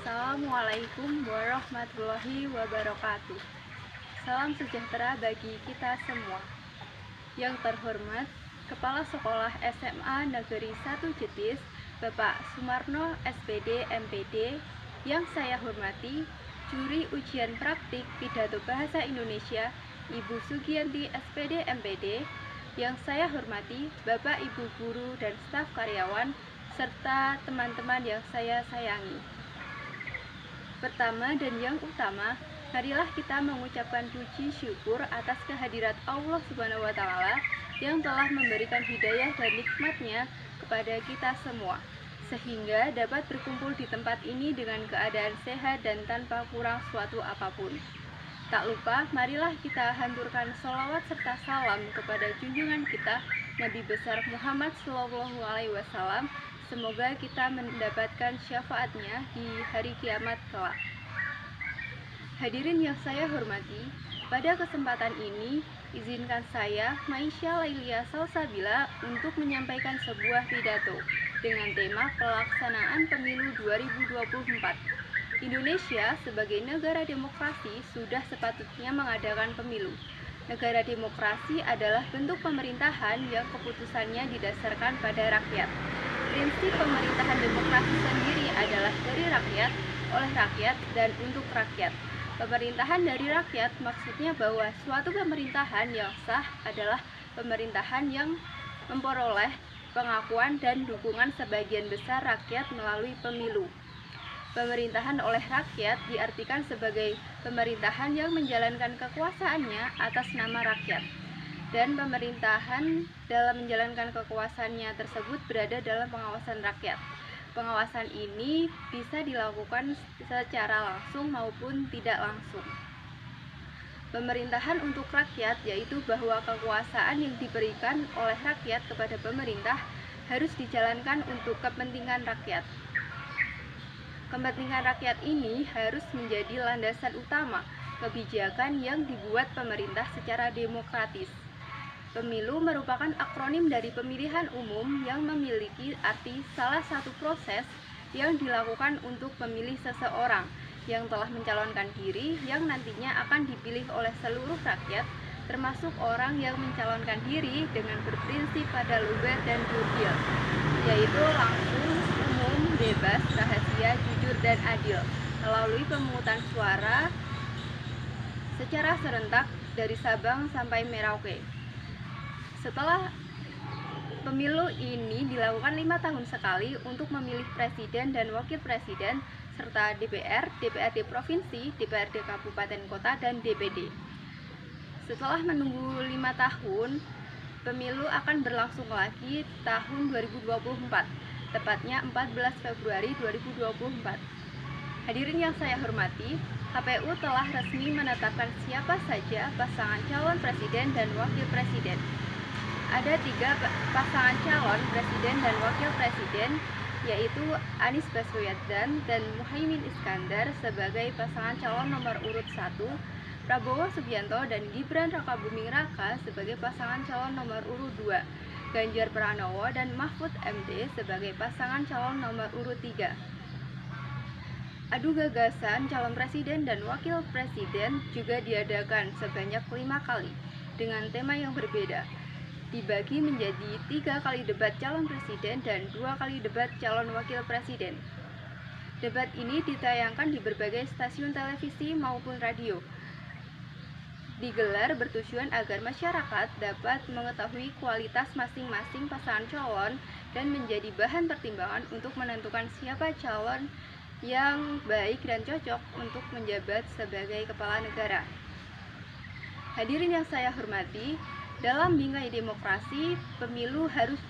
Assalamualaikum warahmatullahi wabarakatuh. Salam sejahtera bagi kita semua. Yang terhormat Kepala Sekolah SMA Negeri 1 Jetis, Bapak Sumarno SPD MPD. Yang saya hormati Juri Ujian Praktik Pidato Bahasa Indonesia, Ibu Sugianti SPD MPD. Yang saya hormati Bapak Ibu guru dan staf karyawan serta teman-teman yang saya sayangi. Pertama dan yang utama, marilah kita mengucapkan puji syukur atas kehadirat Allah Subhanahu wa Ta'ala yang telah memberikan hidayah dan nikmatnya kepada kita semua, sehingga dapat berkumpul di tempat ini dengan keadaan sehat dan tanpa kurang suatu apapun. Tak lupa, marilah kita haturkan sholawat serta salam kepada junjungan kita Nabi besar Muhammad SAW. Semoga kita mendapatkan syafaatnya di hari kiamat kelak. Hadirin yang saya hormati, pada kesempatan ini izinkan saya, Maisha Lailia Salsabila, untuk menyampaikan sebuah pidato dengan tema pelaksanaan pemilu 2024. Indonesia sebagai negara demokrasi sudah sepatutnya mengadakan pemilu. Negara demokrasi adalah bentuk pemerintahan yang keputusannya didasarkan pada rakyat. Prinsip pemerintahan demokrasi sendiri adalah dari rakyat, oleh rakyat, dan untuk rakyat. Pemerintahan dari rakyat maksudnya bahwa suatu pemerintahan yang sah adalah pemerintahan yang memperoleh pengakuan dan dukungan sebagian besar rakyat melalui pemilu. Pemerintahan oleh rakyat diartikan sebagai pemerintahan yang menjalankan kekuasaannya atas nama rakyat, dan pemerintahan dalam menjalankan kekuasaannya tersebut berada dalam pengawasan rakyat. Pengawasan ini bisa dilakukan secara langsung maupun tidak langsung. Pemerintahan untuk rakyat yaitu bahwa kekuasaan yang diberikan oleh rakyat kepada pemerintah harus dijalankan untuk kepentingan rakyat. Kepentingan rakyat ini harus menjadi landasan utama kebijakan yang dibuat pemerintah secara demokratis. Pemilu merupakan akronim dari pemilihan umum yang memiliki arti salah satu proses yang dilakukan untuk memilih seseorang yang telah mencalonkan diri yang nantinya akan dipilih oleh seluruh rakyat, termasuk orang yang mencalonkan diri dengan berprinsip pada luber dan jurdil, yaitu langsung, umum, bebas, rahasia, jujur, dan adil melalui pemungutan suara secara serentak dari Sabang sampai Merauke. Setelah pemilu ini dilakukan 5 tahun sekali untuk memilih presiden dan wakil presiden serta DPR, DPRD provinsi, DPRD kabupaten kota, dan DPD. Setelah menunggu 5 tahun, pemilu akan berlangsung lagi tahun 2024, tepatnya 14 Februari 2024. Hadirin yang saya hormati, KPU telah resmi menetapkan siapa saja pasangan calon presiden dan wakil presiden. Ada 3 pasangan calon presiden dan wakil presiden, yaitu Anies Baswedan dan Muhaimin Iskandar sebagai pasangan calon nomor urut 1, Prabowo Subianto dan Gibran Rakabuming Raka sebagai pasangan calon nomor urut 2, Ganjar Pranowo dan Mahfud MD sebagai pasangan calon nomor urut 3. Adu gagasan calon presiden dan wakil presiden juga diadakan sebanyak 5 kali dengan tema yang berbeda, dibagi menjadi 3 kali debat calon presiden dan 2 kali debat calon wakil presiden. Debat ini ditayangkan di berbagai stasiun televisi maupun radio. Digelar bertujuan agar masyarakat dapat mengetahui kualitas masing-masing pasangan calon dan menjadi bahan pertimbangan untuk menentukan siapa calon yang baik dan cocok untuk menjabat sebagai kepala negara. Hadirin yang saya hormati, dalam bingkai demokrasi, pemilu harus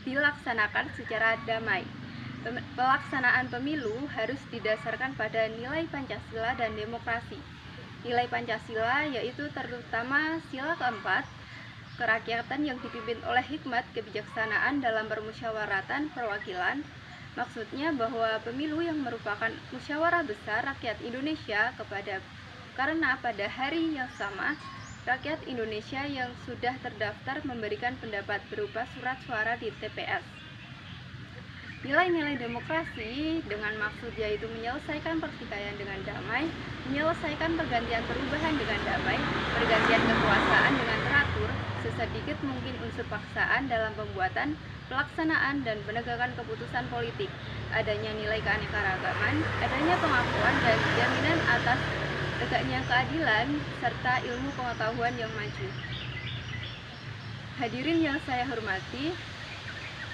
dilaksanakan secara damai. Pelaksanaan pemilu harus didasarkan pada nilai Pancasila dan demokrasi. Nilai Pancasila yaitu terutama sila keempat, kerakyatan yang dipimpin oleh hikmat kebijaksanaan dalam permusyawaratan perwakilan. Maksudnya bahwa pemilu yang merupakan musyawarah besar rakyat Indonesia karena pada hari yang sama rakyat Indonesia yang sudah terdaftar memberikan pendapat berupa surat suara di TPS. Nilai-nilai demokrasi dengan maksud yaitu menyelesaikan pertikaian dengan damai, menyelesaikan pergantian perubahan dengan damai, pergantian kekuasaan dengan teratur, sesedikit mungkin unsur paksaan dalam pembuatan, pelaksanaan, dan penegakan keputusan politik, adanya nilai keanekaragaman, adanya pengakuan dan jaminan atas tegaknya keadilan, serta ilmu pengetahuan yang maju. Hadirin yang saya hormati,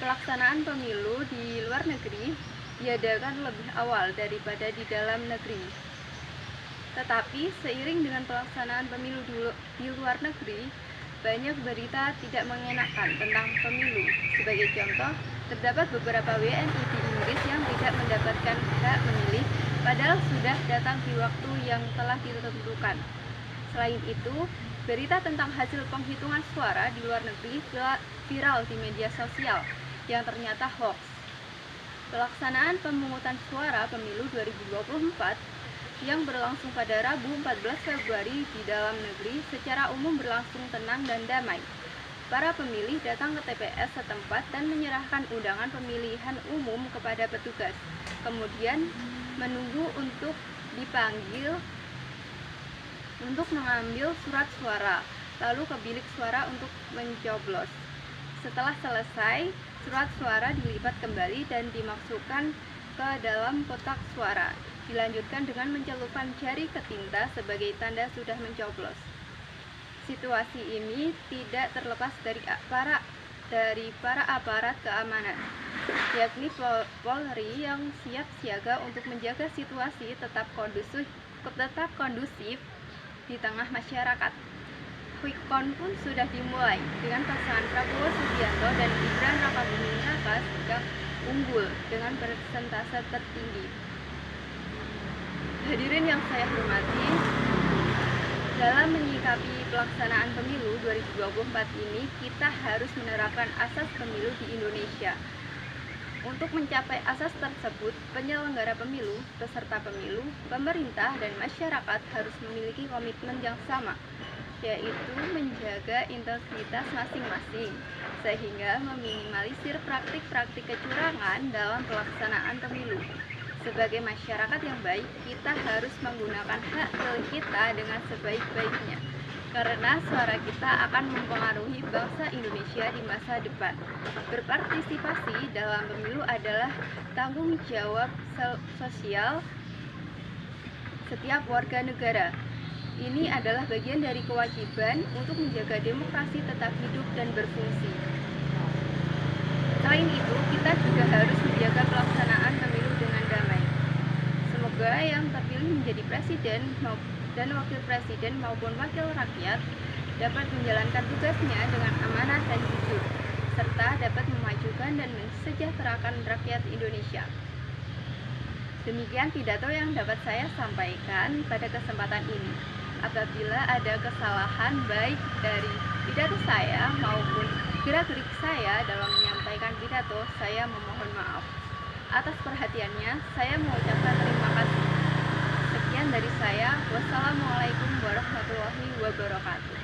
pelaksanaan pemilu di luar negeri diadakan lebih awal daripada di dalam negeri. Tetapi seiring dengan pelaksanaan pemilu di luar negeri, banyak berita tidak mengenakan tentang pemilu. Sebagai contoh, terdapat beberapa WNI di Inggris yang tidak mendapatkan hak memilih, padahal sudah datang di waktu yang telah ditentukan. Selain itu, berita tentang hasil penghitungan suara di luar negeri viral di media sosial yang ternyata hoax. Pelaksanaan pemungutan suara pemilu 2024 yang berlangsung pada Rabu 14 Februari di dalam negeri secara umum berlangsung tenang dan damai. Para pemilih datang ke TPS setempat dan menyerahkan undangan pemilihan umum kepada petugas. Kemudian menunggu untuk dipanggil untuk mengambil surat suara, lalu ke bilik suara untuk mencoblos. Setelah selesai, surat suara dilipat kembali dan dimasukkan ke dalam kotak suara. Dilanjutkan dengan mencelupkan jari ke tinta sebagai tanda sudah mencoblos. Situasi ini tidak terlepas dari para aparat keamanan, yakni Polri yang siap siaga untuk menjaga situasi tetap kondusif di tengah masyarakat. Quick count pun sudah dimulai dengan pasangan Prabowo Subianto dan Gibran Rakabuming Raka sedang unggul dengan persentase tertinggi. Hadirin yang saya hormati, dalam menyikapi pelaksanaan pemilu 2024 ini, kita harus menerapkan asas pemilu di Indonesia. Untuk mencapai asas tersebut, penyelenggara pemilu, peserta pemilu, pemerintah, dan masyarakat harus memiliki komitmen yang sama, yaitu menjaga integritas masing-masing, sehingga meminimalisir praktik-praktik kecurangan dalam pelaksanaan pemilu. Sebagai masyarakat yang baik, kita harus menggunakan hak pilih kita dengan sebaik-baiknya, karena suara kita akan mempengaruhi bangsa Indonesia di masa depan. Berpartisipasi dalam pemilu adalah tanggung jawab sosial setiap warga negara. Ini adalah bagian dari kewajiban untuk menjaga demokrasi tetap hidup dan berfungsi. Selain itu, kita juga harus menjaga pelaksanaan pemilu dengan damai. Semoga yang terpilih menjadi presiden dan wakil presiden maupun wakil rakyat dapat menjalankan tugasnya dengan amanah dan jujur, serta dapat memajukan dan mensejahterakan rakyat Indonesia. Demikian pidato yang dapat saya sampaikan pada kesempatan ini. Apabila ada kesalahan baik dari pidato saya maupun gerak-gerik saya dalam menyampaikan pidato, saya memohon maaf. Atas perhatiannya, saya mengucapkan terima kasih. Sekian dari saya. Wassalamualaikum warahmatullahi wabarakatuh.